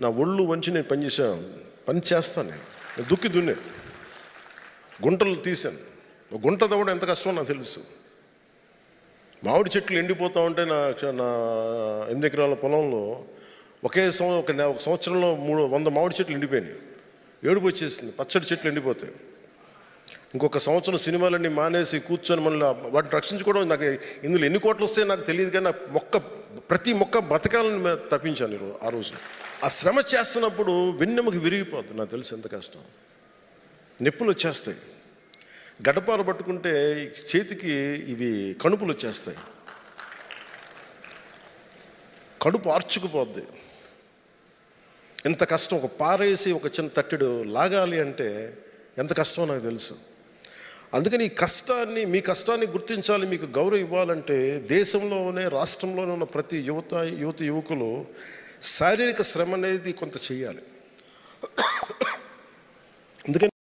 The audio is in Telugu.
నా ఒళ్ళు వంచి నేను పని చేస్తాను. నేను దుక్కి దున్నే గుంటలు తీశాను. గుంట తవ్వడం ఎంత కష్టమో నాకు తెలుసు. మామిడి చెట్లు ఎండిపోతూ ఉంటే నా 8 ఎకరాల పొలంలో ఒక సంవత్సరంలో 100 మామిడి చెట్లు ఎండిపోయినాయి. ఏడుపు వచ్చేసింది. పచ్చడి చెట్లు ఎండిపోతాయి. ఇంకొక సంవత్సరం సినిమాలన్నీ మానేసి కూర్చొని మళ్ళీ వాటిని రక్షించుకోవడం, నాకు ఇందులో ఎన్ని కోట్లు వస్తాయో నాకు తెలియదు, కానీ ప్రతి మొక్క బతకాలని తప్పించాను ఆ రోజు. ఆ శ్రమ చేస్తున్నప్పుడు వెన్నెముక విరిగిపోతుంది. నాకు తెలుసు ఎంత కష్టం. నొప్పులు వచ్చేస్తాయి. గడపాలు పట్టుకుంటే చేతికి ఇవి కణుపులు వచ్చేస్తాయి. కడుపు ఆర్చుకుపోద్ది. ఎంత కష్టం. ఒక పారేసి ఒక చిన్న తట్టెడు లాగాలి అంటే ఎంత కష్టమో నాకు తెలుసు. అందుకని మీ కష్టాన్ని గుర్తించాలి, మీకు గౌరవం ఇవ్వాలంటే దేశంలోనే రాష్ట్రంలోనే ఉన్న ప్రతి యువకులు శారీరక శ్రమ అనేది కొంత చేయాలి. అందుకని